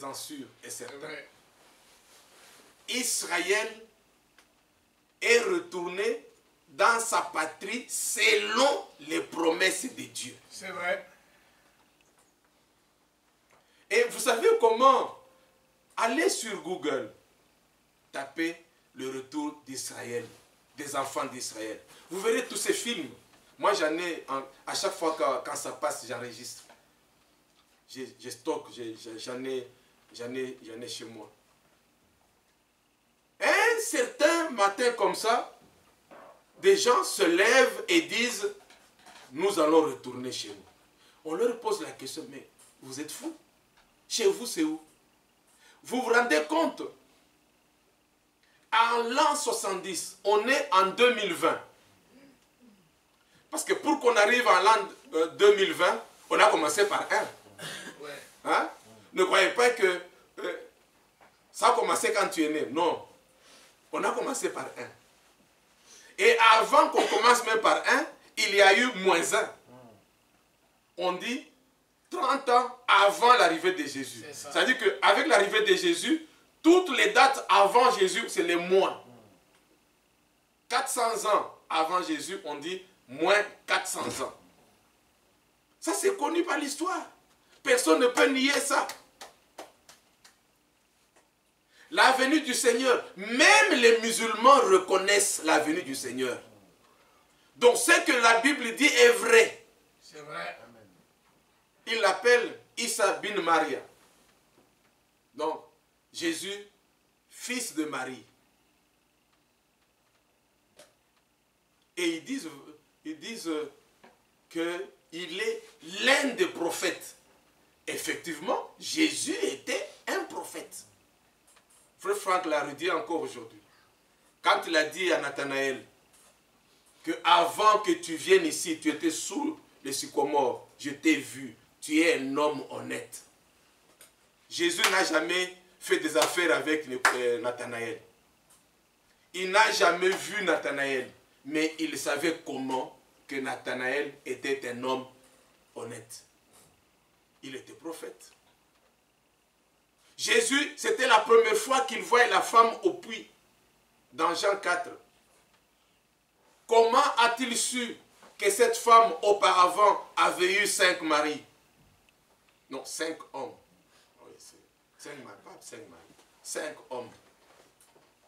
sois-en sûr et certain. Israël est retourné dans sa patrie selon les promesses de Dieu. C'est vrai. Et vous savez comment? Allez sur Google, tapez le retour d'Israël, des enfants d'Israël. Vous verrez tous ces films. Moi, j'en ai, à chaque fois quand ça passe, j'enregistre. Je stocke, j'en ai chez moi. Un certain matin comme ça, des gens se lèvent et disent, nous allons retourner chez nous. On leur pose la question, mais vous êtes fous? Chez vous, c'est où? Vous vous rendez compte? En l'an 70, on est en 2020. Parce que pour qu'on arrive en l'an 2020, on a commencé par un. Hein? Ne croyez pas que ça a commencé quand tu es né. Non. On a commencé par un. Et avant qu'on commence même par un, il y a eu -1. On dit 30 ans avant l'arrivée de Jésus. C'est-à-dire qu'avec l'arrivée de Jésus, toutes les dates avant Jésus, c'est les moins. 400 ans avant Jésus, on dit -400 ans. Ça, c'est connu par l'histoire. Personne ne peut nier ça. La venue du Seigneur, même les musulmans reconnaissent la venue du Seigneur. Donc ce que la Bible dit est vrai. C'est vrai. Il l'appelle Issa bin Maria. Donc, Jésus, fils de Marie. Et ils disent qu'il est l'un des prophètes. Effectivement, Jésus était un prophète. Frère Franck l'a redit encore aujourd'hui. Quand il a dit à Nathanaël que avant que tu viennes ici, tu étais sous le sycomore, je t'ai vu, tu es un homme honnête. Jésus n'a jamais fait des affaires avec Nathanaël. Il n'a jamais vu Nathanaël, mais il savait comment que Nathanaël était un homme honnête. Il était prophète. Jésus, c'était la première fois qu'il voyait la femme au puits, dans Jean 4. Comment a-t-il su que cette femme auparavant avait eu 5 maris? Non, 5 hommes. Oui, 5 maris, pas 5 maris. 5 hommes.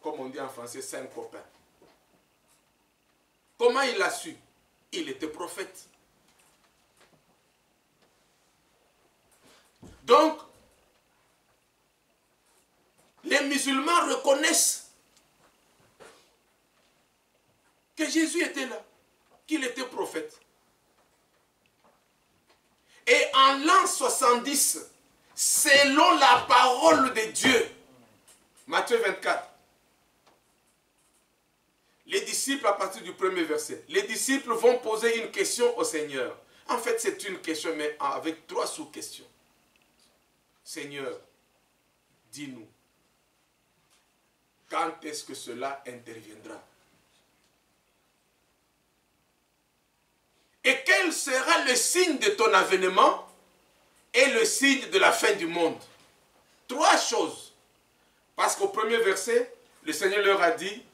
Comme on dit en français, 5 copains. Comment il l'a su? Il était prophète. Donc, les musulmans reconnaissent que Jésus était là, qu'il était prophète. Et en l'an 70, selon la parole de Dieu, Matthieu 24, les disciples, à partir du premier verset, les disciples vont poser une question au Seigneur. En fait, c'est une question, mais avec 3 sous-questions. Seigneur, dis-nous, quand est-ce que cela interviendra? Et quel sera le signe de ton avènement et le signe de la fin du monde? 3 choses. Parce qu'au premier verset, le Seigneur leur a dit,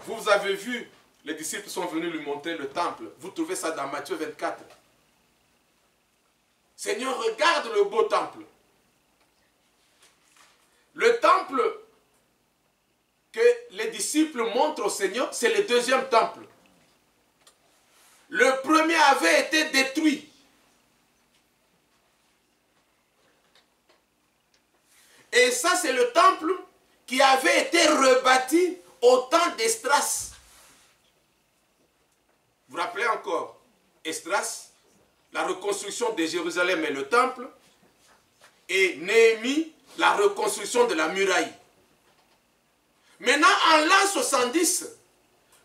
vous avez vu, les disciples sont venus lui montrer le temple. Vous trouvez ça dans Matthieu 24. Seigneur, regarde le beau temple. Le temple que les disciples montrent au Seigneur, c'est le deuxième temple. Le premier avait été détruit. Et ça, c'est le temple qui avait été rebâti au temps d'Esdras. Vous vous rappelez encore, Esdras, la reconstruction de Jérusalem et le temple, et Néhémie, la reconstruction de la muraille. Maintenant, en l'an 70,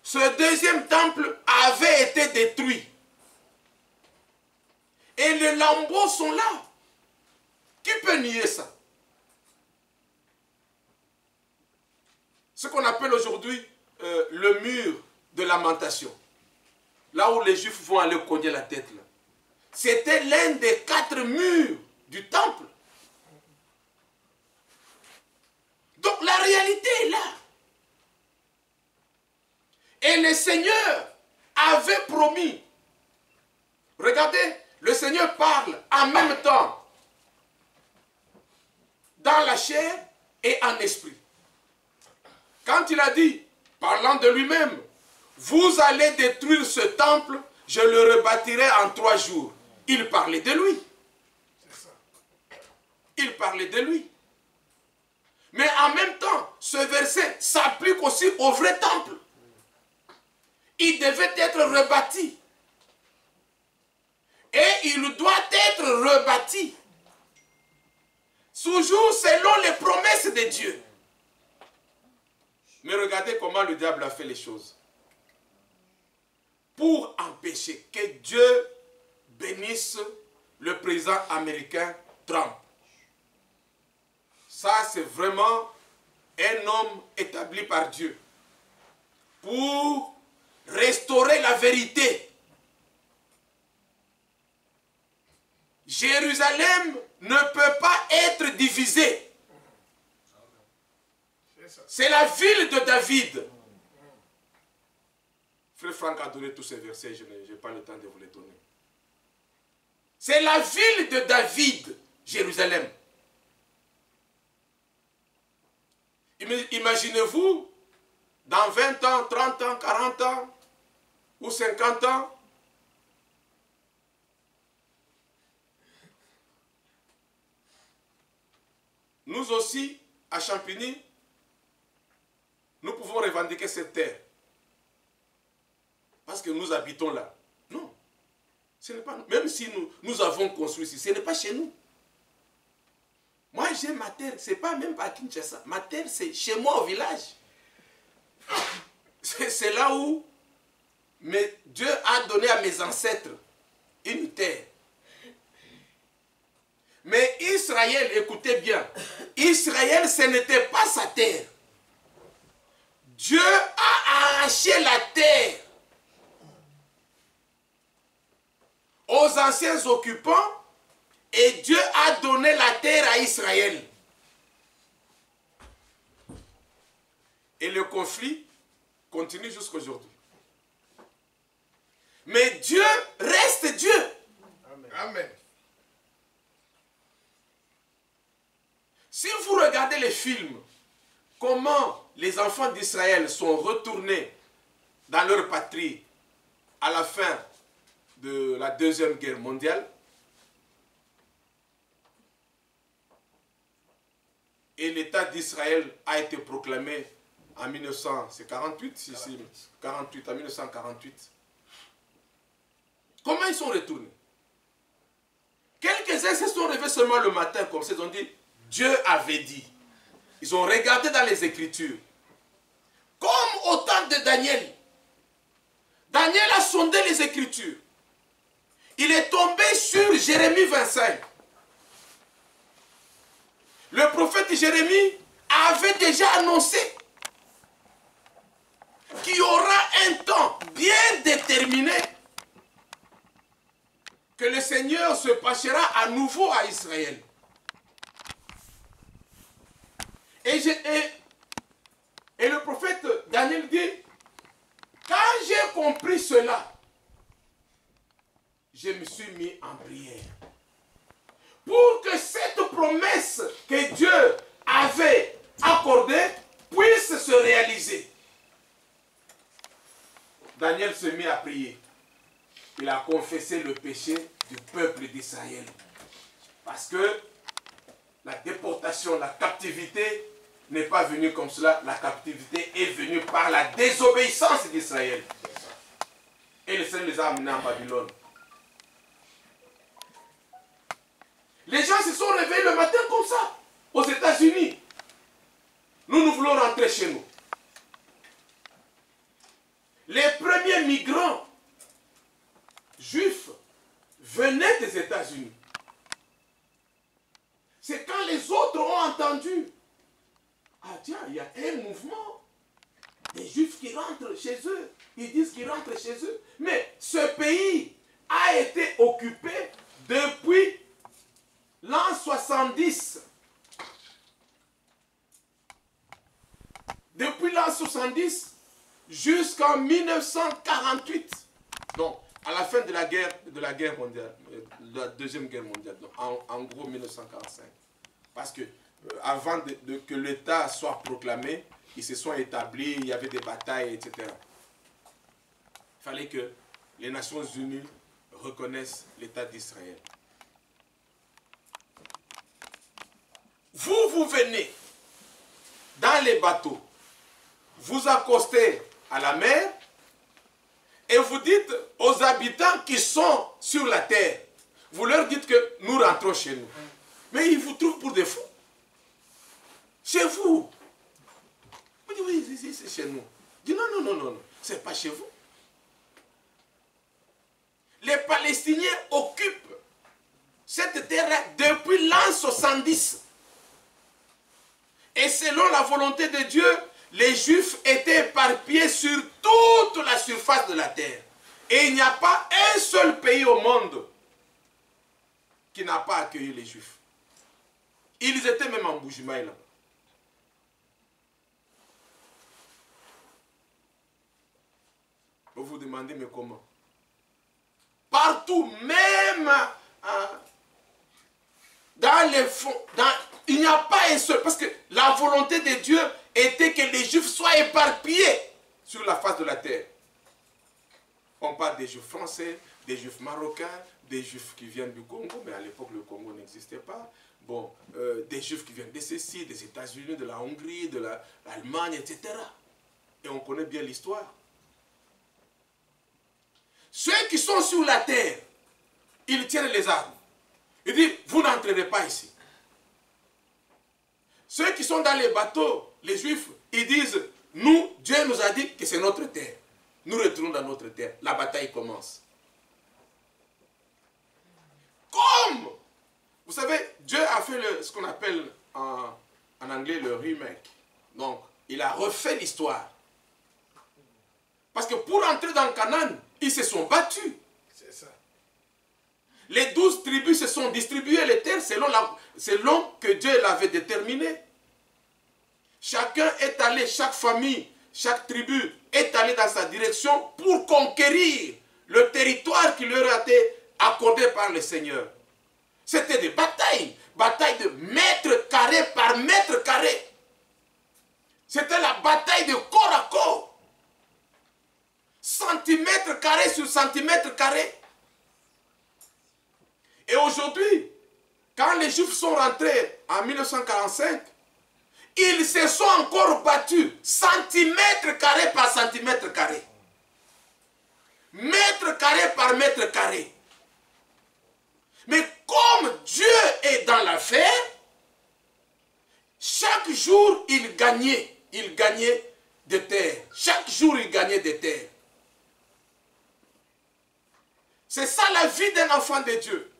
ce deuxième temple avait été détruit. Et les lambeaux sont là. Qui peut nier ça? Ce qu'on appelle aujourd'hui le mur de lamentation. Là où les Juifs vont aller cogner la tête. C'était l'un des 4 murs du temple. le Seigneur avait promis. Regardez, le Seigneur parle en même temps dans la chair et en esprit. Quand il a dit, parlant de lui-même, vous allez détruire ce temple, je le rebâtirai en 3 jours. Il parlait de lui. Il parlait de lui. Mais en même temps, ce verset s'applique aussi au vrai temple. Il devait être rebâti. Et il doit être rebâti. Toujours selon les promesses de Dieu. Mais regardez comment le diable a fait les choses. Pour empêcher que Dieu bénisse le président américain Trump. Ça, c'est vraiment un homme établi par Dieu. Pour restaurer la vérité. Jérusalem ne peut pas être divisée. C'est la ville de David. Frère Franck a donné tous ces versets, je n'ai pas le temps de vous les donner. C'est la ville de David, Jérusalem. Imaginez-vous, dans 20 ans, 30 ans, 40 ans, ou 50 ans, nous aussi, à Champigny, nous pouvons revendiquer cette terre. Parce que nous habitons là. Non. Ce n'est pas nous. Même si nous avons construit ici, ce n'est pas chez nous. Moi, j'ai ma terre. Ce n'est pas même à Kinshasa. Ma terre, c'est chez moi au village. C'est là où Dieu a donné à mes ancêtres une terre. Mais Israël, écoutez bien, Israël, ce n'était pas sa terre. Dieu a arraché la terre aux anciens occupants et Dieu a donné la terre à Israël. Et le conflit continue jusqu'à aujourd'hui. Mais Dieu reste Dieu. Amen. Amen. Si vous regardez les films, comment les enfants d'Israël sont retournés dans leur patrie à la fin de la Deuxième Guerre mondiale, et l'État d'Israël a été proclamé en 1948, en 1948. Comment ils sont retournés? Quelques-uns se sont réveillés seulement le matin comme ça, ils ont dit, Dieu avait dit. Ils ont regardé dans les Écritures. Comme au temps de Daniel. Daniel a sondé les Écritures. Il est tombé sur Jérémie 25. Le prophète Jérémie avait déjà annoncé qu'il y aura un temps bien déterminé que le Seigneur se penchera à nouveau à Israël. Et le prophète Daniel dit, quand j'ai compris cela, je me suis mis en prière. Pour que cette promesse que Dieu avait accordée puisse se réaliser. Daniel se mit à prier. Il a confessé le péché du peuple d'Israël. Parce que la déportation, la captivité n'est pas venue comme cela. La captivité est venue par la désobéissance d'Israël. Et le Seigneur les a amenés en Babylone. Les gens se sont réveillés le matin comme ça, aux États-Unis. Nous voulons rentrer chez nous. Les premiers migrants juifs venaient des États-Unis. C'est quand les autres ont entendu. Ah tiens, il y a un mouvement des Juifs qui rentrent chez eux. Ils disent qu'ils rentrent chez eux. Mais ce pays a été occupé depuis l'an 70. Depuis l'an 70, jusqu'en 1948. Donc, à la fin de la guerre mondiale, de la Deuxième Guerre mondiale, donc en gros 1945. Parce que avant que l'État soit proclamé, ils se sont établis, il y avait des batailles, etc. Il fallait que les Nations Unies reconnaissent l'État d'Israël. Vous venez dans les bateaux, vous accostez à la mer et vous dites aux habitants qui sont sur la terre, vous leur dites que nous rentrons chez nous. Mais ils vous trouvent pour des fous. Chez vous. Vous dites oui, c'est chez nous. Je dis non, c'est pas chez vous. Les Palestiniens occupent cette terre depuis l'an 70. Et selon la volonté de Dieu, les Juifs étaient éparpillés sur toute la surface de la terre. Et il n'y a pas un seul pays au monde qui n'a pas accueilli les Juifs. Ils étaient même en Bougimaï là. Vous vous demandez, mais comment? Partout, même dans les fonds, il n'y a pas un seul, parce que la volonté de Dieu était que les Juifs soient éparpillés sur la face de la terre. On parle des Juifs français, des Juifs marocains, des Juifs qui viennent du Congo, mais à l'époque le Congo n'existait pas. Bon, des Juifs qui viennent de ceci, des États-Unis, de la Hongrie, de l'Allemagne, etc. Et on connaît bien l'histoire. Ceux qui sont sur la terre, ils tiennent les armes. Ils disent, vous n'entrerez pas ici. Ceux qui sont dans les bateaux, les Juifs, ils disent, nous, Dieu nous a dit que c'est notre terre. Nous retournons dans notre terre. La bataille commence. Comme, vous savez, Dieu a fait ce qu'on appelle en anglais le remake. Donc, il a refait l'histoire. Parce que pour entrer dans Canaan, ils se sont battus. C'est ça. Les 12 tribus se sont distribuées les terres selon que Dieu l'avait déterminé. Chacun est allé, chaque famille, chaque tribu est allé dans sa direction pour conquérir le territoire qui leur a été accordé par le Seigneur. C'était des batailles, batailles de mètre carré par mètre carré. C'était la bataille de corps à corps. Centimètre carré sur centimètre carré. Et aujourd'hui, quand les Juifs sont rentrés en 1945, ils se sont encore battus centimètre carré par centimètre carré. Mètre carré par mètre carré. Mais comme Dieu est dans l'affaire, chaque jour il gagnait des terres. Chaque jour il gagnait des terres. C'est ça la vie d'un enfant de Dieu.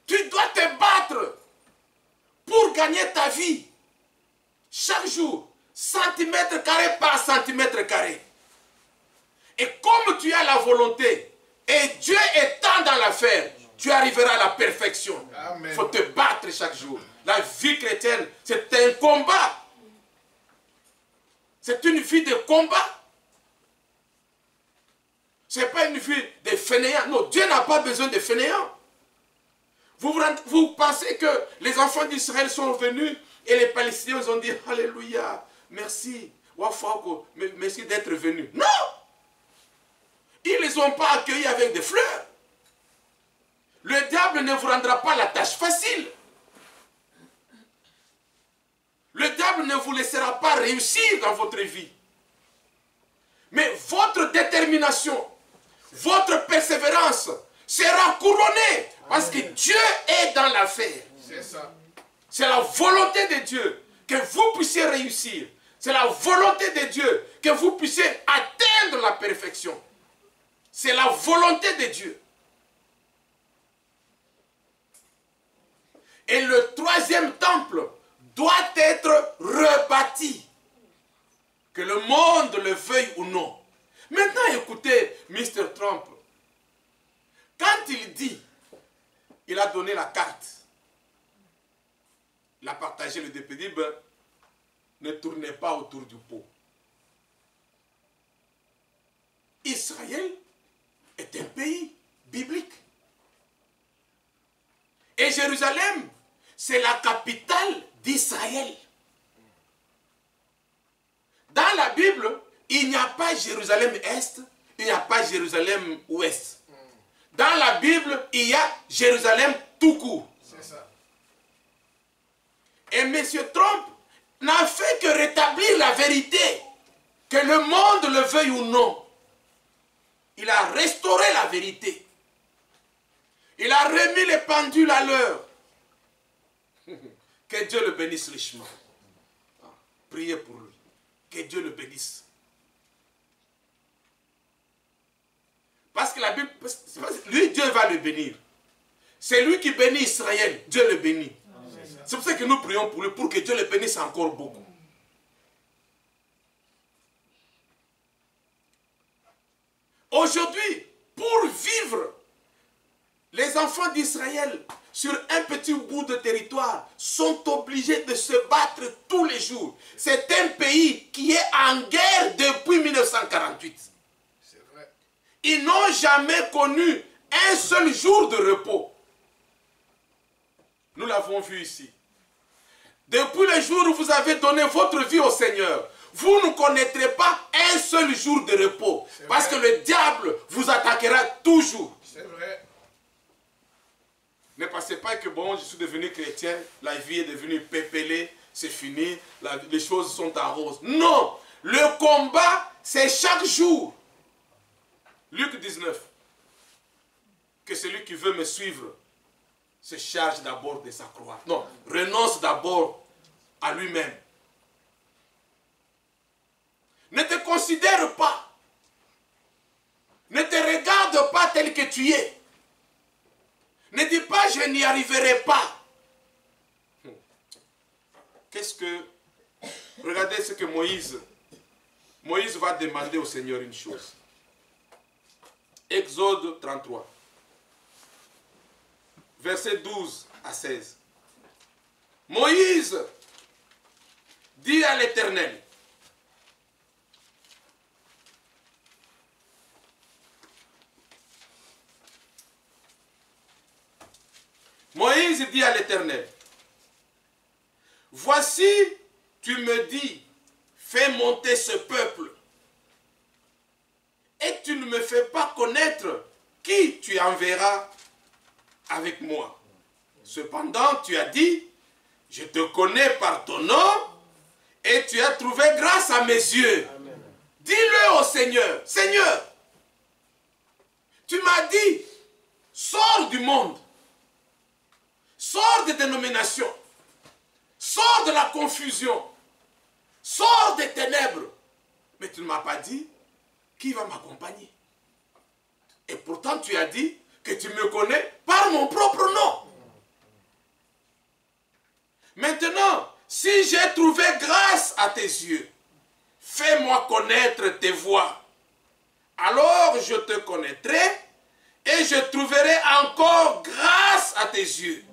Tu dois te battre pour gagner ta vie. Chaque jour, centimètre carré par centimètre carré. Et comme tu as la volonté et Dieu étant dans l'affaire, tu arriveras à la perfection. Il faut te battre chaque jour. La vie chrétienne, c'est un combat. C'est une vie de combat. Ce n'est pas une vie de fainéants. Non, Dieu n'a pas besoin de fainéants. Vous pensez que les enfants d'Israël sont venus et les Palestiniens ont dit « Alléluia, merci, merci d'être venus ». Non! Ils ne les ont pas accueillis avec des fleurs. Le diable ne vous rendra pas la tâche facile. Le diable ne vous laissera pas réussir dans votre vie. Mais votre détermination, votre persévérance sera couronnée parce que Dieu est dans l'affaire. C'est ça. C'est la volonté de Dieu que vous puissiez réussir. C'est la volonté de Dieu que vous puissiez atteindre la perfection. C'est la volonté de Dieu. Et le troisième temple doit être rebâti. Que le monde le veuille ou non. Maintenant, écoutez, Mr. Trump. Quand il dit, il a donné la carte. Il a partagé le DPD, ne tournez pas autour du pot. Israël est un pays biblique. Et Jérusalem, c'est la capitale d'Israël. Dans la Bible, il n'y a pas Jérusalem-Est, il n'y a pas Jérusalem-Ouest. Dans la Bible, il y a Jérusalem tout court. C'est ça. Et M. Trump n'a fait que rétablir la vérité, que le monde le veuille ou non. Il a restauré la vérité. Il a remis les pendules à l'heure. Que Dieu le bénisse richement. Priez pour lui. Que Dieu le bénisse. Parce que la Bible, lui, Dieu va le bénir. C'est lui qui bénit Israël. Dieu le bénit. C'est pour ça que nous prions pour lui, pour que Dieu le bénisse encore beaucoup. Aujourd'hui, pour vivre, les enfants d'Israël, sur un petit bout de territoire, sont obligés de se battre tous les jours. C'est un pays qui est en guerre depuis 1948. C'est vrai. Ils n'ont jamais connu un seul jour de repos. Nous l'avons vu ici. Depuis le jour où vous avez donné votre vie au Seigneur, vous ne connaîtrez pas un seul jour de repos. Parce que le diable vous attaquera toujours. C'est vrai. Ne pensez pas que bon, je suis devenu chrétien, la vie est devenue pépélée, c'est fini, les choses sont en rose. Non, le combat, c'est chaque jour. Luc 19. Que celui qui veut me suivre se charge d'abord de sa croix. Non, renonce d'abord à lui-même. Ne te considère pas. Ne te regarde pas tel que tu es. Ne dis pas, je n'y arriverai pas. Qu'est-ce que... Regardez ce que Moïse va demander au Seigneur une chose. Exode 33. Versets 12 à 16. Moïse dit à l'Éternel, Moïse dit à l'Éternel, voici, tu me dis, fais monter ce peuple, et tu ne me fais pas connaître qui tu enverras avec moi. Cependant, tu as dit, je te connais par ton nom, et tu as trouvé grâce à mes yeux. Dis-le au Seigneur, Seigneur, tu m'as dit, sors du monde. Sors des dénominations. Sors de la confusion. Sors des ténèbres. Mais tu ne m'as pas dit qui va m'accompagner. Et pourtant tu as dit que tu me connais par mon propre nom. Maintenant, si j'ai trouvé grâce à tes yeux, fais-moi connaître tes voies. Alors je te connaîtrai et je trouverai encore grâce à tes yeux.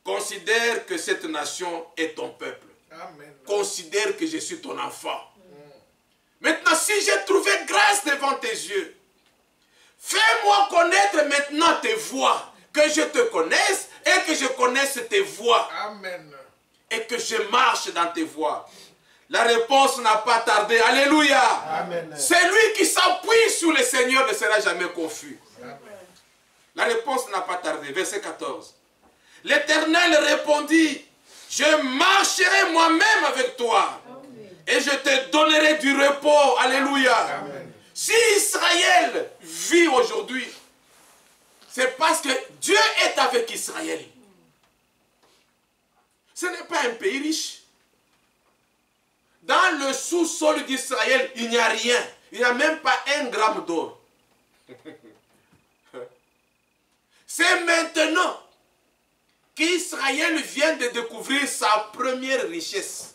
Considère que cette nation est ton peuple. Amen. Considère que je suis ton enfant. Maintenant, si j'ai trouvé grâce devant tes yeux, fais-moi connaître maintenant tes voies. Que je te connaisse et que je connaisse tes voies. Amen. Et que je marche dans tes voies. La réponse n'a pas tardé. Alléluia. Amen. Celui qui s'appuie sur le Seigneur ne sera jamais confus. Amen. La réponse n'a pas tardé. Verset 14. L'Éternel répondit, je marcherai moi-même avec toi. Amen. Et je te donnerai du repos. Alléluia. Amen. Si Israël vit aujourd'hui, c'est parce que Dieu est avec Israël. Ce n'est pas un pays riche. Dans le sous-sol d'Israël, il n'y a rien. Il n'y a même pas 1 gramme d'or. C'est maintenant qu'Israël vient de découvrir sa première richesse,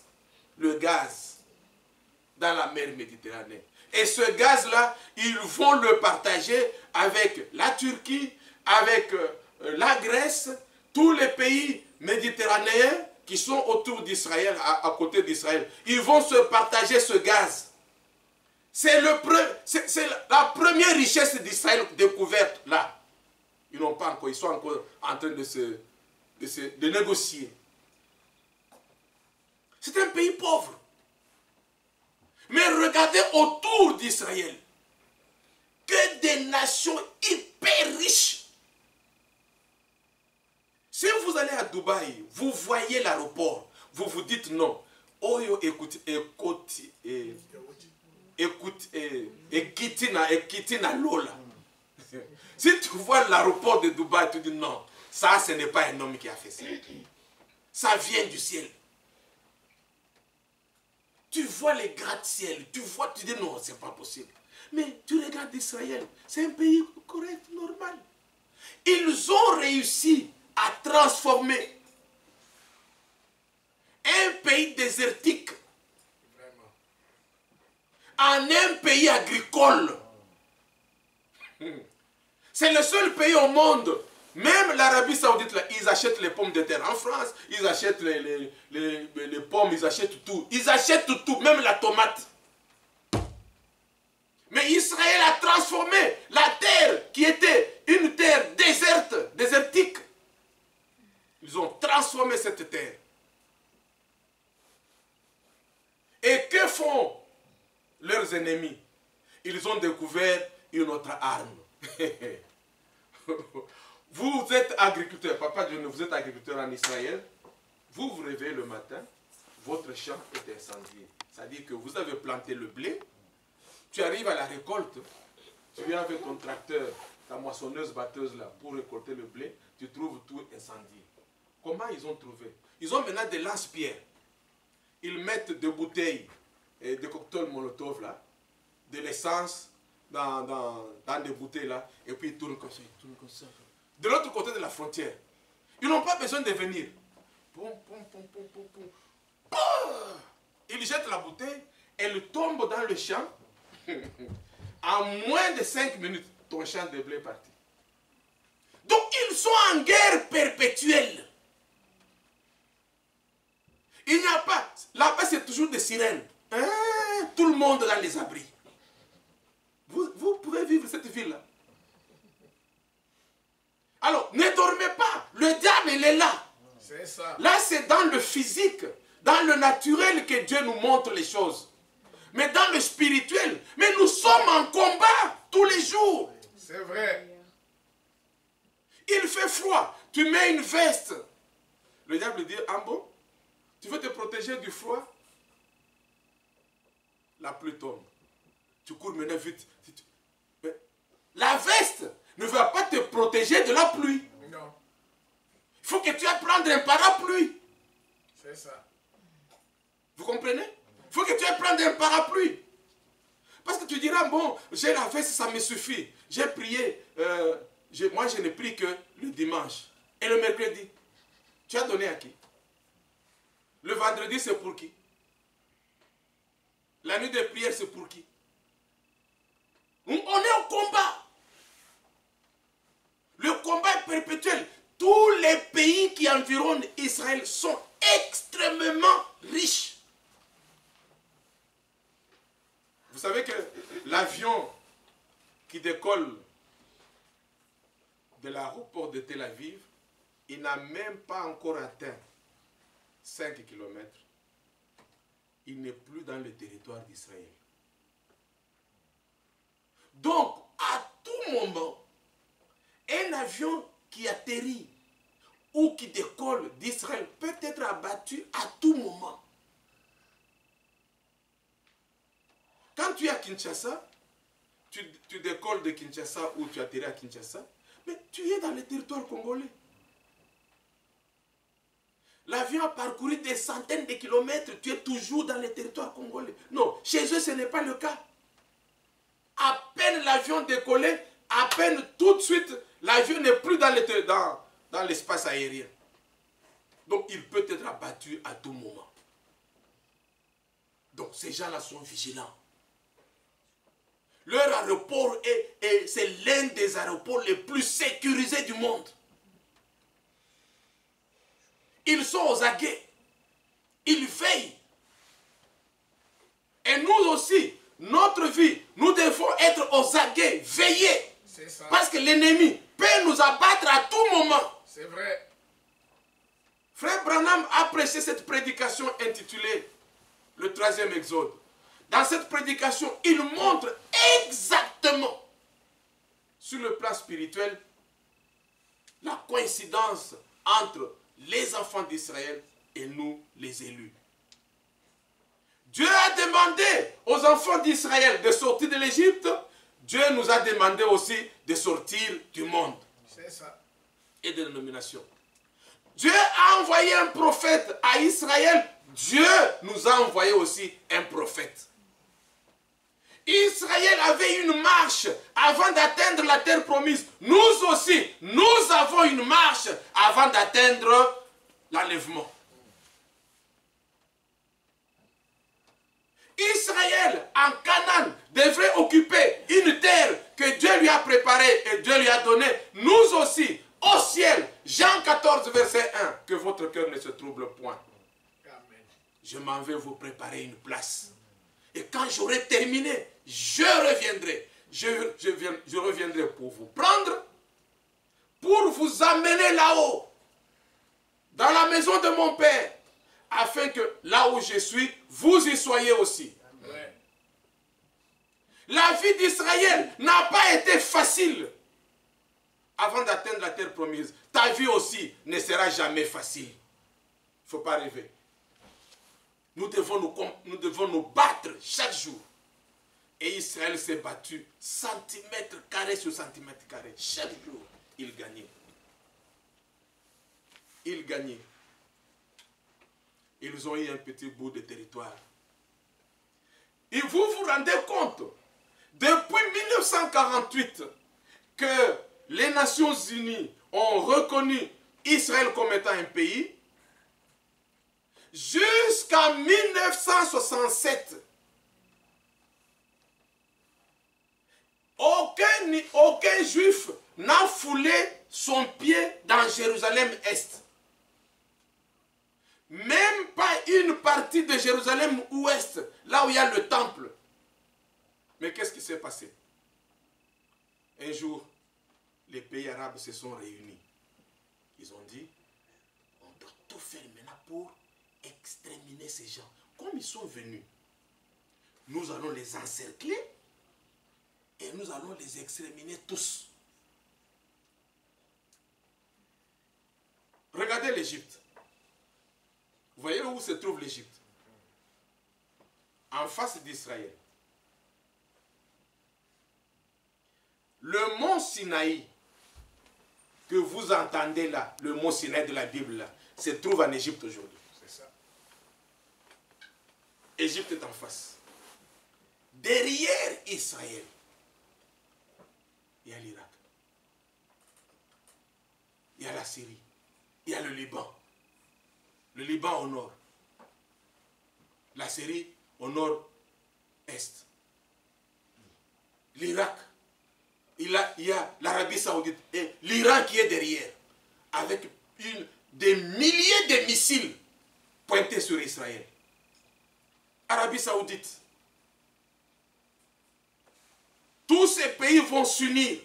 le gaz, dans la mer Méditerranée. Et ce gaz-là, ils vont le partager avec la Turquie, avec la Grèce, tous les pays méditerranéens qui sont autour d'Israël, à côté d'Israël. Ils vont se partager ce gaz. C'est la première richesse d'Israël découverte là. Ils n'ont pas encore, ils sont encore en train de négocier. C'est un pays pauvre. Mais regardez autour d'Israël. Que des nations hyper riches. Si vous allez à Dubaï, vous voyez l'aéroport, vous vous dites non. Oyo écoute, Kitina Lola. Si tu vois l'aéroport de Dubaï, tu dis non, ça ce n'est pas un homme qui a fait ça. Ça vient du ciel. Tu vois les gratte-ciel, tu dis non, c'est pas possible. Mais tu regardes Israël, c'est un pays correct, normal. Ils ont réussi à transformer un pays désertique en un pays agricole. C'est le seul pays au monde, même l'Arabie Saoudite, là, ils achètent les pommes de terre. En France, ils achètent les pommes, ils achètent tout. Ils achètent tout, même la tomate. Mais Israël a transformé la terre qui était une terre désertique. Ils ont transformé cette terre. Et que font leurs ennemis? Ils ont découvert une autre arme. Vous êtes agriculteur, papa Dieu, vous êtes agriculteur en Israël. Vous vous réveillez le matin, votre champ est incendié. C'est-à-dire que vous avez planté le blé. Tu arrives à la récolte, tu viens avec ton tracteur, ta moissonneuse batteuse là, pour récolter le blé, tu trouves tout incendié. Comment ils ont trouvé? Ils ont maintenant des lance-pierres. Ils mettent des bouteilles, et des cocktails Molotov là, de l'essence dans des bouteilles là, et puis ils tournent comme ça, ils tournent comme ça. De l'autre côté de la frontière, ils n'ont pas besoin de venir. Poum, poum, poum, poum, poum, poum. Ils jettent la bouteille, elle tombe dans le champ. En moins de 5 minutes, ton champ de blé est parti. Donc ils sont en guerre perpétuelle. Il n'y a pas, là-bas c'est toujours des sirènes. Hein? Tout le monde dans les abris. Vous pouvez vivre cette ville-là. Alors, ne dormez pas. Le diable, il est là. C'est ça. Là, c'est dans le physique, dans le naturel que Dieu nous montre les choses. Mais dans le spirituel, mais nous sommes en combat tous les jours. C'est vrai. Il fait froid. Tu mets une veste. Le diable dit, ah bon? Tu veux te protéger du froid? La pluie tombe. Tu cours maintenant vite. Mais la veste ne va pas te protéger de la pluie. Non. Il faut que tu ailles prendre un parapluie. C'est ça. Vous comprenez? Il faut que tu ailles prendre un parapluie. Parce que tu diras, bon, j'ai la veste, ça me suffit. J'ai prié. Moi, je n'ai pris que le dimanche. Et le mercredi. Tu as donné à qui? Le vendredi, c'est pour qui? La nuit de prière, c'est pour qui? On est au combat. Le combat est perpétuel. Tous les pays qui environnent Israël sont extrêmement riches. Vous savez que l'avion qui décolle de l'aéroport de Tel Aviv, il n'a même pas encore atteint 5 km. Il n'est plus dans le territoire d'Israël. Donc, à tout moment, un avion qui atterrit ou qui décolle d'Israël peut être abattu à tout moment. Quand tu es à Kinshasa, tu décolles de Kinshasa ou tu atterris à Kinshasa, mais tu es dans le territoire congolais. L'avion a parcouru des centaines de kilomètres, tu es toujours dans le territoire congolais. Non, chez eux, ce n'est pas le cas. À peine l'avion décollé, à peine tout de suite, l'avion n'est plus dans l'espace aérien. Donc, il peut être abattu à tout moment. Donc, ces gens-là sont vigilants. Leur aéroport, c'est l'un des aéroports les plus sécurisés du monde. Ils sont aux aguets. Ils veillent. Et nous aussi, notre vie aux aguets, veillez. C'est ça. Parce que l'ennemi peut nous abattre à tout moment. C'est vrai. Frère Branham a prêché cette prédication intitulée le 3e Exode. Dans cette prédication, il montre exactement, sur le plan spirituel, la coïncidence entre les enfants d'Israël et nous, les élus. Dieu a demandé aux enfants d'Israël de sortir de l'Égypte. Dieu nous a demandé aussi de sortir du monde. C'est ça. Et de dénomination. Dieu a envoyé un prophète à Israël. Dieu nous a envoyé aussi un prophète. Israël avait une marche avant d'atteindre la terre promise. Nous aussi, nous avons une marche avant d'atteindre l'enlèvement. Israël, en Canaan, devrait occuper une terre que Dieu lui a préparée et Dieu lui a donnée. Nous aussi, au ciel, Jean 14, verset 1, que votre cœur ne se trouble point. Amen. Je m'en vais vous préparer une place. Et quand j'aurai terminé, je reviendrai. Je reviendrai pour vous prendre, pour vous amener là-haut, dans la maison de mon Père, afin que là où je suis, vous y soyez aussi. Ouais. La vie d'Israël n'a pas été facile avant d'atteindre la terre promise. Ta vie aussi ne sera jamais facile. Il ne faut pas rêver. Nous devons nous battre chaque jour. Et Israël s'est battu centimètre carré sur centimètre carré. Chaque jour, il gagnait. Il gagnait. Ils ont eu un petit bout de territoire. Et vous vous rendez compte, depuis 1948, que les Nations Unies ont reconnu Israël comme étant un pays, jusqu'en 1967, aucun juif n'a foulé son pied dans Jérusalem-Est. Même pas une partie de Jérusalem-Ouest, là où il y a le temple. Mais qu'est-ce qui s'est passé? Un jour, les pays arabes se sont réunis. Ils ont dit, on doit tout faire maintenant pour exterminer ces gens. Comme ils sont venus, nous allons les encercler et nous allons les exterminer tous. Regardez l'Égypte. Vous voyez où se trouve l'Égypte? En face d'Israël. Le mont Sinaï que vous entendez là, le mont Sinaï de la Bible là, se trouve en Égypte aujourd'hui. C'est ça. Égypte est en face. Derrière Israël, il y a l'Irak. Il y a la Syrie. Il y a le Liban. Le Liban au nord. La Syrie au nord-est. L'Irak. Il y a l'Arabie Saoudite et l'Iran qui est derrière. Avec des milliers de missiles pointés sur Israël. Arabie Saoudite. Tous ces pays vont s'unir.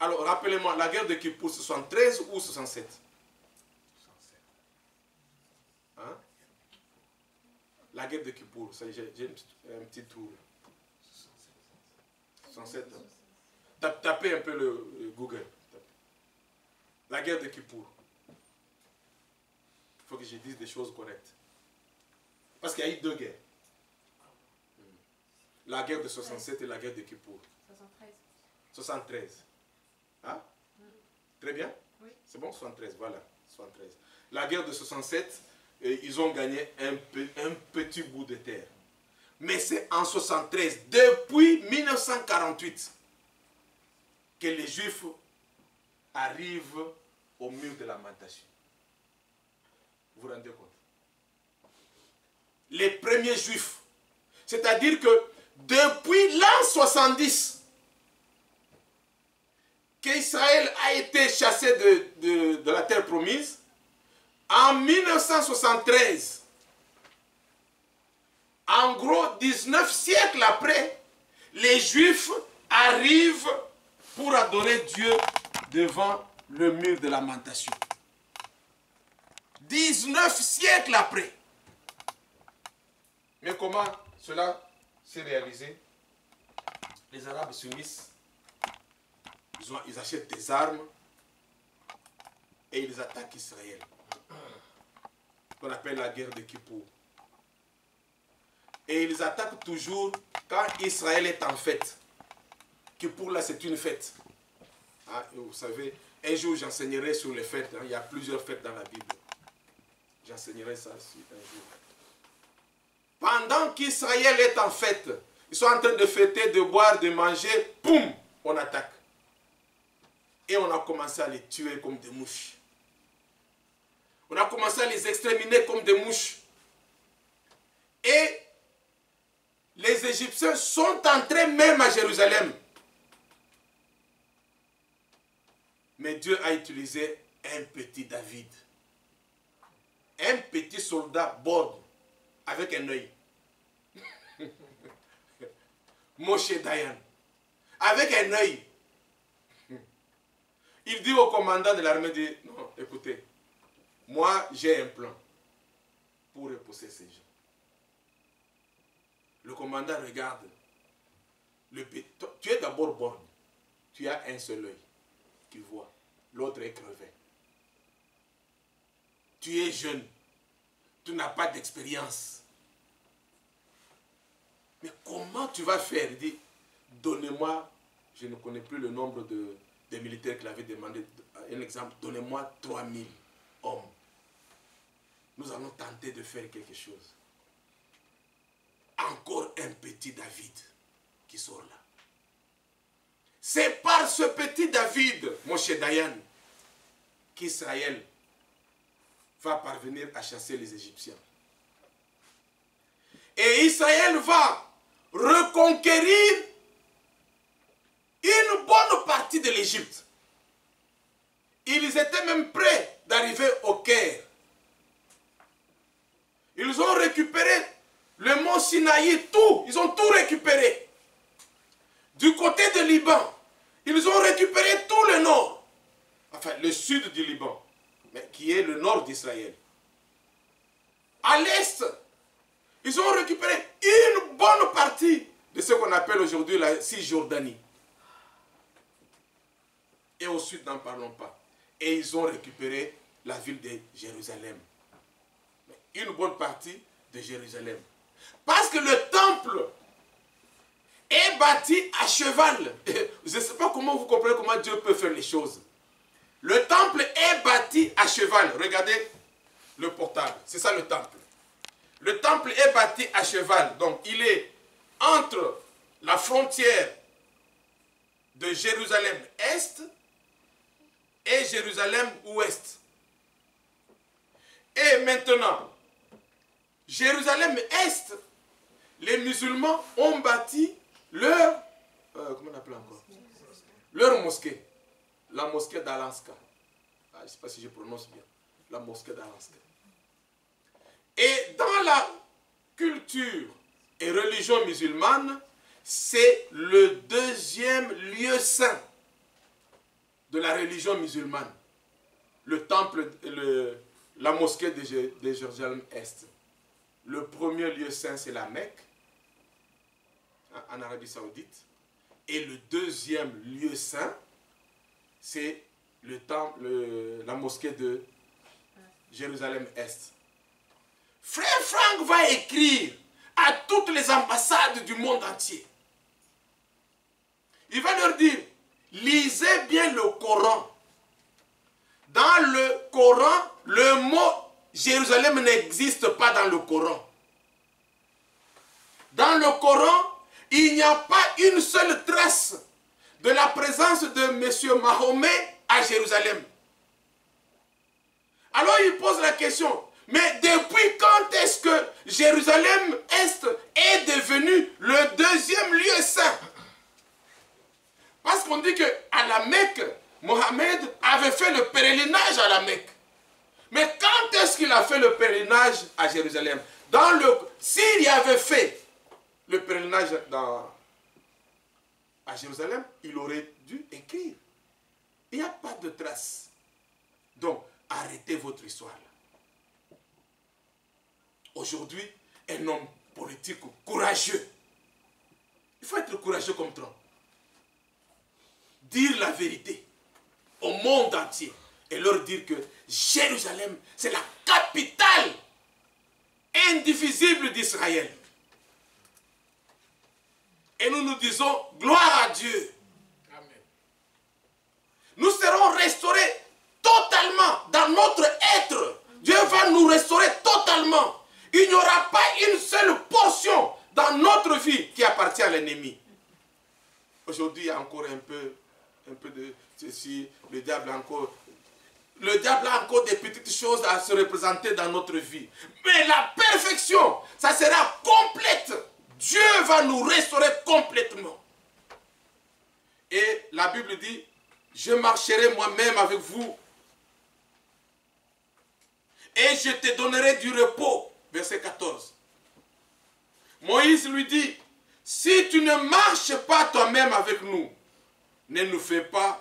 Alors, rappelez-moi, la guerre de Kippour, 73 ou 67? Hein? La guerre de Kippour, j'ai un petit trou. 67. Hein? Tapez un peu le Google. La guerre de Kippour. Il faut que je dise des choses correctes. Parce qu'il y a eu deux guerres. La guerre de 67 et la guerre de Kippour. 73. 73. Hein? Très bien? Oui. C'est bon, 73, voilà. 73. La guerre de 67, ils ont gagné un petit bout de terre. Mais c'est en 73, depuis 1948, que les Juifs arrivent au mur de lamentation. Vous vous rendez compte? Les premiers Juifs. C'est-à-dire que depuis l'an 70, qu'Israël a été chassé de la terre promise, en 1973, en gros 19 siècles après, les Juifs arrivent pour adorer Dieu devant le mur de lamentation. 19 siècles après. Mais comment cela s'est réalisé? Les Arabes s'unissent, ils achètent des armes et ils attaquent Israël. Qu'on appelle la guerre de Kippour. Et ils attaquent toujours quand Israël est en fête. Kippour là c'est une fête. Hein, vous savez, un jour j'enseignerai sur les fêtes. Hein, il y a plusieurs fêtes dans la Bible. J'enseignerai ça aussi un jour. Pendant qu'Israël est en fête, ils sont en train de fêter, de boire, de manger, boum, on attaque. Et on a commencé à les tuer comme des mouches. On a commencé à les exterminer comme des mouches. Et les Égyptiens sont entrés même à Jérusalem. Mais Dieu a utilisé un petit David. Un petit soldat borgne avec un œil. Moshe Dayan. Avec un œil. Il dit au commandant de l'armée, non, écoutez, moi j'ai un plan pour repousser ces gens. Le commandant regarde. Tu es d'abord borgne. Tu as un seul œil qui voit. L'autre est crevé. Tu es jeune. Tu n'as pas d'expérience. Mais comment tu vas faire? Il dit, donnez-moi, je ne connais plus le nombre des militaires qu'il avait demandé. Un exemple, donnez-moi 3000 hommes. Nous allons tenter de faire quelque chose. Encore un petit David qui sort là. C'est par ce petit David, Moshe Dayan, qu'Israël va parvenir à chasser les Égyptiens. Et Israël va reconquérir une bonne partie de l'Égypte. Ils étaient même prêts d'arriver au Caire. Ils ont récupéré le mont Sinaï, tout. Ils ont tout récupéré. Du côté de Liban, ils ont récupéré tout le nord. Enfin, le sud du Liban, mais qui est le nord d'Israël. À l'est, ils ont récupéré une bonne partie de ce qu'on appelle aujourd'hui la Cisjordanie. Et au sud, n'en parlons pas. Et ils ont récupéré la ville de Jérusalem. Une bonne partie de Jérusalem. Parce que le temple est bâti à cheval. Je ne sais pas comment vous comprenez comment Dieu peut faire les choses. Le temple est bâti à cheval. Regardez le portable. C'est ça le temple. Le temple est bâti à cheval. Donc il est entre la frontière de Jérusalem Est et Jérusalem Ouest. Et maintenant, Jérusalem Est, les musulmans ont bâti leur, comment on appelle encore? Leur mosquée. La mosquée d'Al-Aqsa. Je ne sais pas si je prononce bien. La mosquée d'Al-Aqsa. Et dans la culture et religion musulmane, c'est le deuxième lieu saint de la religion musulmane. Le temple, la mosquée de Jérusalem-Est. Le premier lieu saint, c'est la Mecque, en Arabie Saoudite. Et le deuxième lieu saint, c'est le temple, la mosquée de Jérusalem-Est. Frère Franck va écrire à toutes les ambassades du monde entier. Il va leur dire, lisez bien le Coran. Dans le Coran, le mot Jérusalem n'existe pas dans le Coran. Dans le Coran, il n'y a pas une seule trace de la présence de M. Mahomet à Jérusalem. Alors il pose la question, mais depuis quand est-ce que Jérusalem-Est est devenu le deuxième lieu saint? Parce qu'on dit qu'à la Mecque, Mohammed avait fait le pèlerinage à la Mecque. Mais quand est-ce qu'il a fait le pèlerinage à Jérusalem? S'il y avait fait le pèlerinage à Jérusalem, il aurait dû écrire. Il n'y a pas de trace. Donc, arrêtez votre histoire là. Aujourd'hui, un homme politique courageux. Il faut être courageux comme Trump. Dire la vérité au monde entier et leur dire que Jérusalem, c'est la capitale indivisible d'Israël. Et nous nous disons, gloire à Dieu. Amen. Nous serons restaurés totalement dans notre être. Dieu va nous restaurer totalement. Il n'y aura pas une seule portion dans notre vie qui appartient à l'ennemi. Aujourd'hui, il y a encore un peu de ceci, le diable a encore des petites choses à se représenter dans notre vie. Mais la perfection, ça sera complète. Dieu va nous restaurer complètement. Et la Bible dit, je marcherai moi-même avec vous. Et je te donnerai du repos. Verset 14. Moïse lui dit, si tu ne marches pas toi-même avec nous, ne nous fais point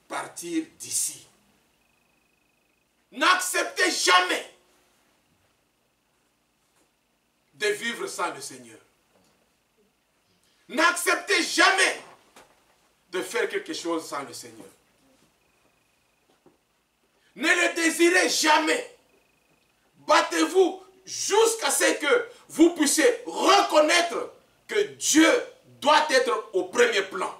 partir d'ici. N'acceptez jamais de vivre sans le Seigneur. N'acceptez jamais de faire quelque chose sans le Seigneur. Ne le désirez jamais. Battez-vous jusqu'à ce que vous puissiez reconnaître que Dieu doit être au premier plan.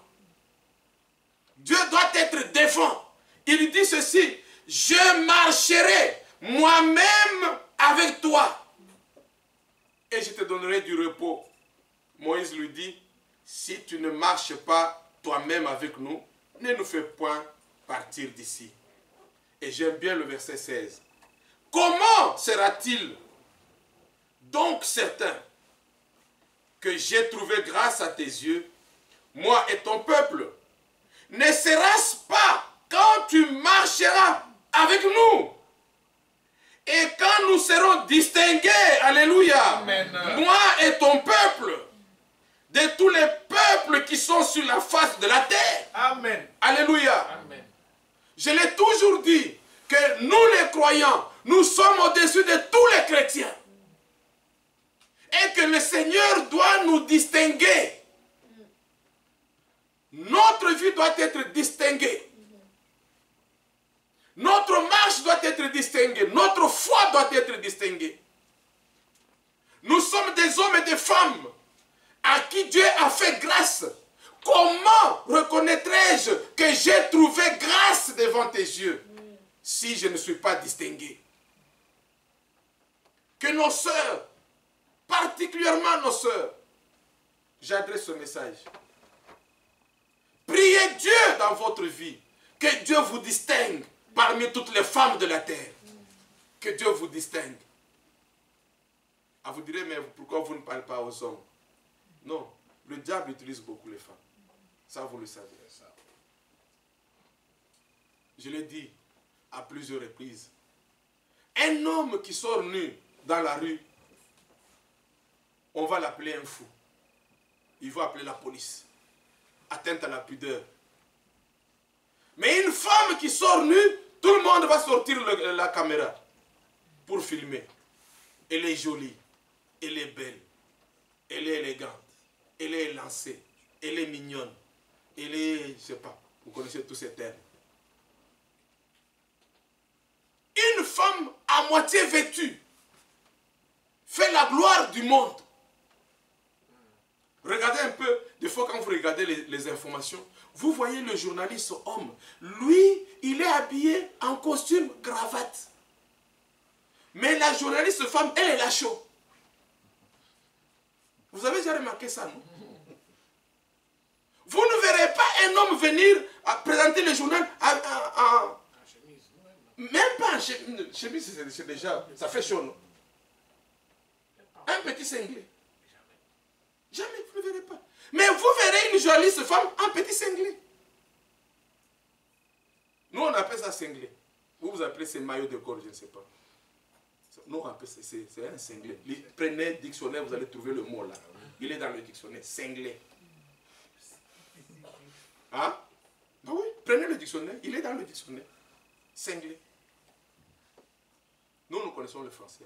Dieu doit être devant. Il dit ceci, je marcherai moi-même avec toi et je te donnerai du repos. Moïse lui dit, si tu ne marches pas toi-même avec nous, ne nous fais point partir d'ici. Et j'aime bien le verset 16. Comment sera-t-il donc certain que j'ai trouvé grâce à tes yeux, moi et ton peuple? Ne sera-ce pas quand tu marcheras avec nous et quand nous serons distingués, alléluia, Amen. moi et ton peuple, de tous les peuples qui sont sur la face de la terre? Amen. Alléluia. Amen. Je l'ai toujours dit que nous les croyants, nous sommes au-dessus de tous les chrétiens. Et que le Seigneur doit nous distinguer. Notre vie doit être distinguée. Notre marche doit être distinguée. Notre foi doit être distinguée. Nous sommes des hommes et des femmes à qui Dieu a fait grâce. Comment reconnaîtrai-je que j'ai trouvé grâce devant tes yeux si je ne suis pas distingué? Que nos sœurs, particulièrement nos sœurs, j'adresse ce message. Priez Dieu dans votre vie, que Dieu vous distingue parmi toutes les femmes de la terre. Que Dieu vous distingue. Ah, vous direz, mais pourquoi vous ne parlez pas aux hommes? Non, le diable utilise beaucoup les femmes. Ça, vous le savez. Je l'ai dit à plusieurs reprises. Un homme qui sort nu dans la rue, on va l'appeler un fou. Il va appeler la police. Atteinte à la pudeur. Mais une femme qui sort nue, tout le monde va sortir la caméra pour filmer. Elle est jolie, elle est belle, elle est élégante, elle est élancée, elle est mignonne, elle est, je ne sais pas, vous connaissez tous ces termes. Une femme à moitié vêtue fait la gloire du monde. Regardez un peu, des fois quand vous regardez les informations, vous voyez le journaliste homme. Lui, il est habillé en costume cravate. Mais la journaliste femme, elle a chaud. Vous avez déjà remarqué ça, non? Vous ne verrez pas un homme venir à présenter le journal en chemise. Même pas en chemise. Chemise, c'est déjà, ça fait chaud, non? Un petit cinglé. Jamais, vous ne verrez pas. Mais vous verrez une journaliste femme en petit cinglé. Nous, on appelle ça cinglé. Vous appelez ça maillot de corps, je ne sais pas. Nous, on appelle ça, c'est un cinglé. Prenez le dictionnaire, vous allez trouver le mot là. Il est dans le dictionnaire, cinglé. Hein? Ben oui, prenez le dictionnaire. Il est dans le dictionnaire. Cinglé. Nous connaissons le français.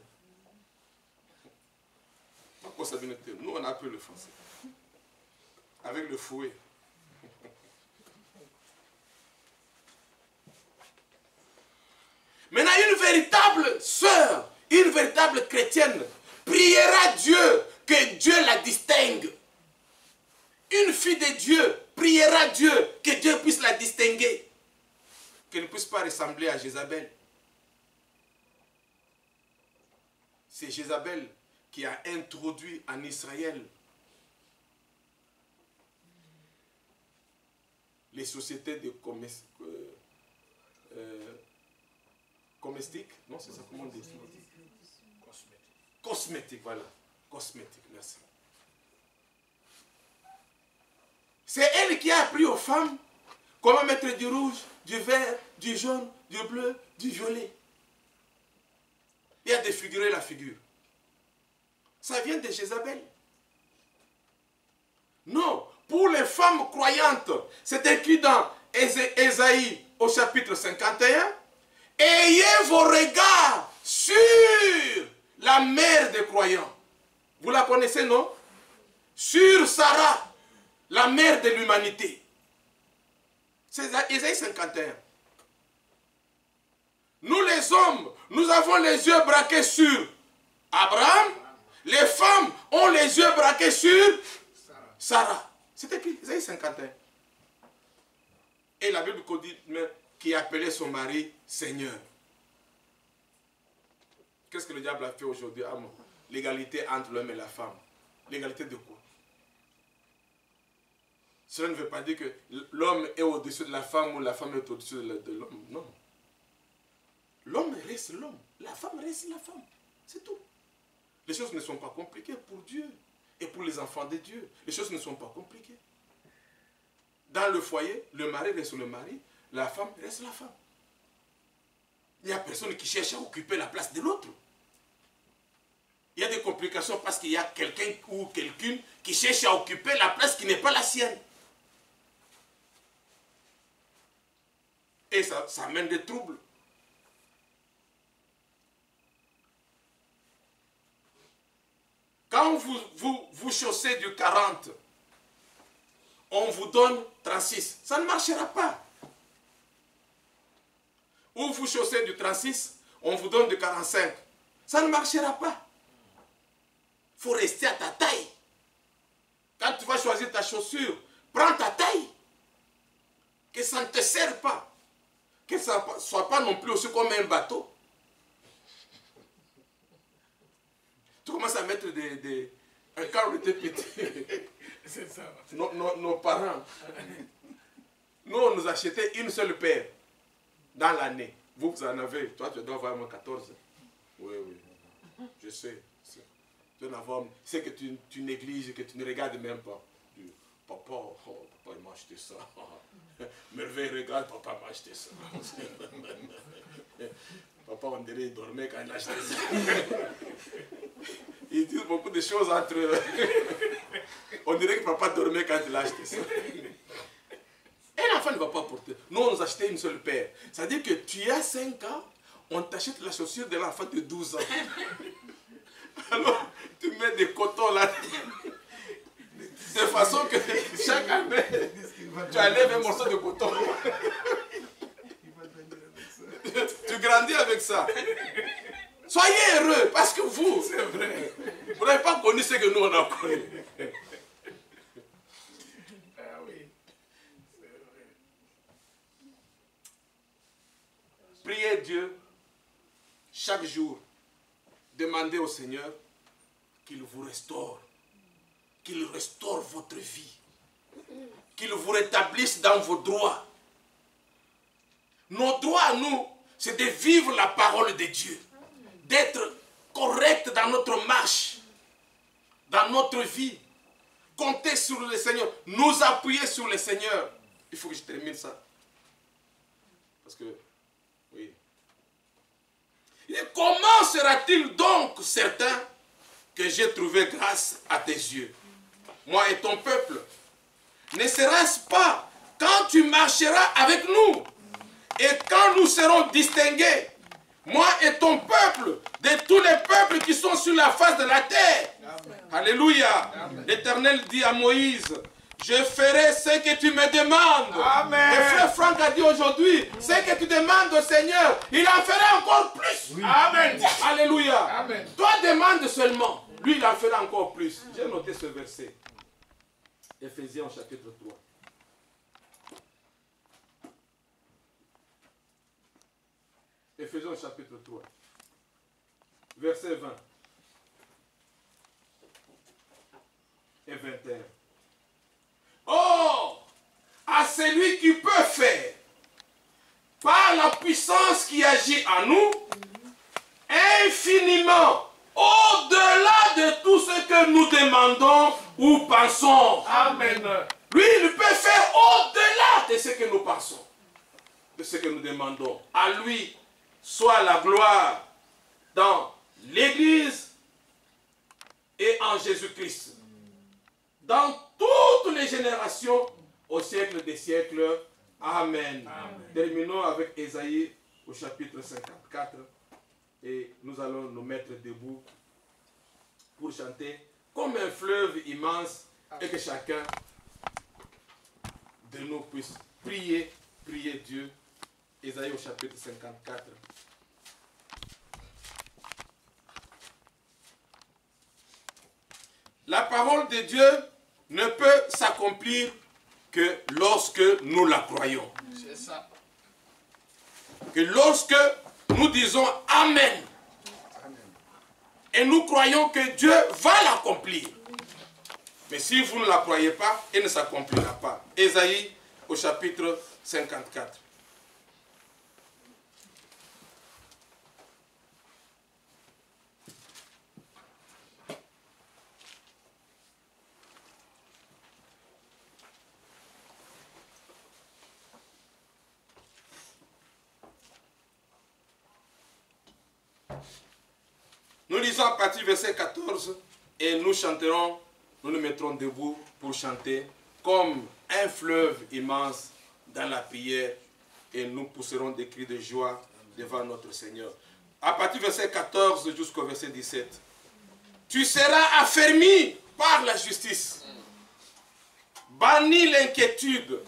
Nous, on a appris le français. Avec le fouet. Maintenant, une véritable sœur, une véritable chrétienne, priera Dieu que Dieu la distingue. Une fille de Dieu priera Dieu que Dieu puisse la distinguer. Qu'elle ne puisse pas ressembler à Jézabel. C'est Jézabel qui a introduit en Israël les sociétés de comestiques. Non, c'est ça, comment on dit? Cosmétique, voilà. Cosmétique, merci. C'est elle qui a appris aux femmes comment mettre du rouge, du vert, du jaune, du bleu, du violet. Et à défigurer la figure. Ça vient de Jézabel. Non, pour les femmes croyantes, c'est écrit dans Ésaïe au chapitre 51. Ayez vos regards sur la mère des croyants. Vous la connaissez, non? Sur Sarah, la mère de l'humanité. C'est Ésaïe 51. Nous les hommes, nous avons les yeux braqués sur Abraham. Les femmes ont les yeux braqués sur Sarah. C'est écrit, Ésaïe 51. Et la Bible dit qui appelait son mari Seigneur. Qu'est-ce que le diable a fait aujourd'hui? L'égalité entre l'homme et la femme. L'égalité de quoi? Cela ne veut pas dire que l'homme est au-dessus de la femme ou la femme est au-dessus de l'homme. Non. L'homme reste l'homme. La femme reste la femme. C'est tout. Les choses ne sont pas compliquées pour Dieu et pour les enfants de Dieu. Les choses ne sont pas compliquées. Dans le foyer, le mari reste le mari, la femme reste la femme. Il n'y a personne qui cherche à occuper la place de l'autre. Il y a des complications parce qu'il y a quelqu'un ou quelqu'une qui cherche à occuper la place qui n'est pas la sienne. Et ça amène des troubles. Quand vous chaussez du 40, on vous donne 36. Ça ne marchera pas. Ou vous chaussez du 36, on vous donne du 45. Ça ne marchera pas. Il faut rester à ta taille. Quand tu vas choisir ta chaussure, prends ta taille. Que ça ne te sert pas. Que ça ne soit pas non plus aussi comme un bateau. Tu commences à mettre quand on était petit, C'est ça. nos parents, nous on nous achetait une seule paire dans l'année. Vous en avez, toi tu dois avoir moins 14. Oui, oui, je sais. Tu dois avoir, c'est que tu négliges, que tu ne regardes même pas. Papa, papa il m'a acheté ça. Merveille, regarde, papa m'a acheté ça. Papa, on dirait qu'il dormait quand il a acheté ça. Ils disent beaucoup de choses entre eux. On dirait que papa dormait quand il a acheté ça. Et l'enfant ne va pas porter. Nous, on nous achetait une seule paire. C'est-à-dire que tu as 5 ans, on t'achète la chaussure de l'enfant de 12 ans. Alors, tu mets des cotons là. De façon que chaque année, tu enlèves un morceau de coton. Tu grandis avec ça. Soyez heureux, parce que vous, c'est vrai, vous n'avez pas connu ce que nous on a connu. Ah oui, c'est vrai. Priez Dieu chaque jour. Demandez au Seigneur qu'il vous restaure. Qu'il restaure votre vie. Qu'il vous rétablisse dans vos droits. Nos droits à nous, c'est de vivre la parole de Dieu. D'être correct dans notre marche, dans notre vie. Compter sur le Seigneur, nous appuyer sur le Seigneur. Il faut que je termine ça. Parce que, oui. Et comment sera-t-il donc certain que j'ai trouvé grâce à tes yeux, moi et ton peuple? Ne sera-ce pas quand tu marcheras avec nous, et quand nous serons distingués, moi et ton peuple, de tous les peuples qui sont sur la face de la terre. Amen. Alléluia. L'Éternel dit à Moïse, je ferai ce que tu me demandes. Amen. Et frère Franck a dit aujourd'hui, ce que tu demandes au Seigneur, il en fera encore plus. Oui. Amen. Alléluia. Amen. Toi demande seulement, lui il en fera encore plus. J'ai noté ce verset. Éphésiens chapitre 3. Éphésiens chapitre 3, verset 20 et 21. Oh, à celui qui peut faire, par la puissance qui agit en nous, infiniment, au-delà de tout ce que nous demandons ou pensons. Amen. Lui, il peut faire au-delà de ce que nous pensons, de ce que nous demandons. À lui soit la gloire dans l'Église et en Jésus-Christ, dans toutes les générations, au siècle des siècles. Amen. Amen. Terminons avec Ésaïe au chapitre 54 et nous allons nous mettre debout pour chanter comme un fleuve immense et que chacun de nous puisse prier Dieu. Ésaïe au chapitre 54. La parole de Dieu ne peut s'accomplir que lorsque nous la croyons. C'est ça. Que lorsque nous disons Amen. Amen. Et nous croyons que Dieu va l'accomplir. Mais si vous ne la croyez pas, elle ne s'accomplira pas. Ésaïe au chapitre 54. Nous lisons à partir du verset 14 et nous chanterons, nous nous mettrons debout pour chanter comme un fleuve immense dans la prière et nous pousserons des cris de joie devant notre Seigneur. À partir du verset 14 jusqu'au verset 17. Tu seras affermi par la justice. Bannis l'inquiétude,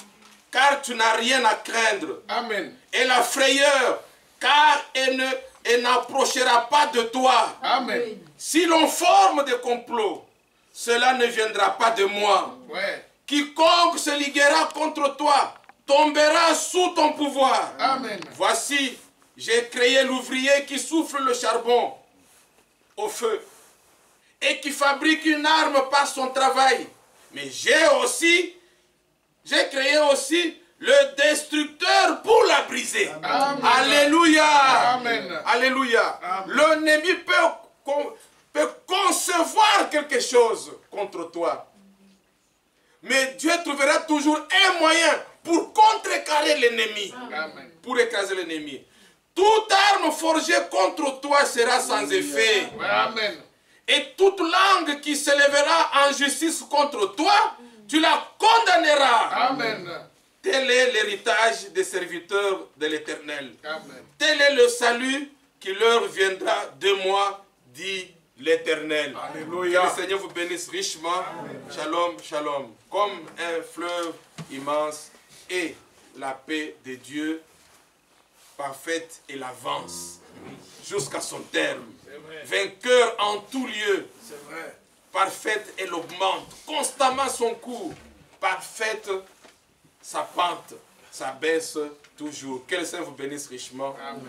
car tu n'as rien à craindre. Amen. Et la frayeur, car elle n'approchera pas de toi. Amen. Si l'on forme des complots, cela ne viendra pas de moi. Ouais. Quiconque se liguera contre toi tombera sous ton pouvoir. Amen. Voici, j'ai créé l'ouvrier qui souffle le charbon au feu et qui fabrique une arme par son travail. Mais j'ai créé aussi le destructeur pour la briser. Amen. Alléluia. Amen. Alléluia. L'ennemi peut concevoir quelque chose contre toi. Mais Dieu trouvera toujours un moyen pour contrecarrer l'ennemi. Pour écraser l'ennemi. Toute arme forgée contre toi sera sans effet. Amen. Et toute langue qui s'élèvera en justice contre toi, tu la condamneras. Amen. Tel est l'héritage des serviteurs de l'Éternel. Tel est le salut qui leur viendra de moi, dit l'Éternel. Que le Seigneur vous bénisse richement. Amen. Shalom, shalom. Comme un fleuve immense et la paix de Dieu parfaite et l'avance jusqu'à son terme. Vainqueur en tout lieu. Parfaite, elle augmente constamment son cours. Parfaite sa pente, ça baisse toujours. Que le Seigneur vous bénisse richement. Amen.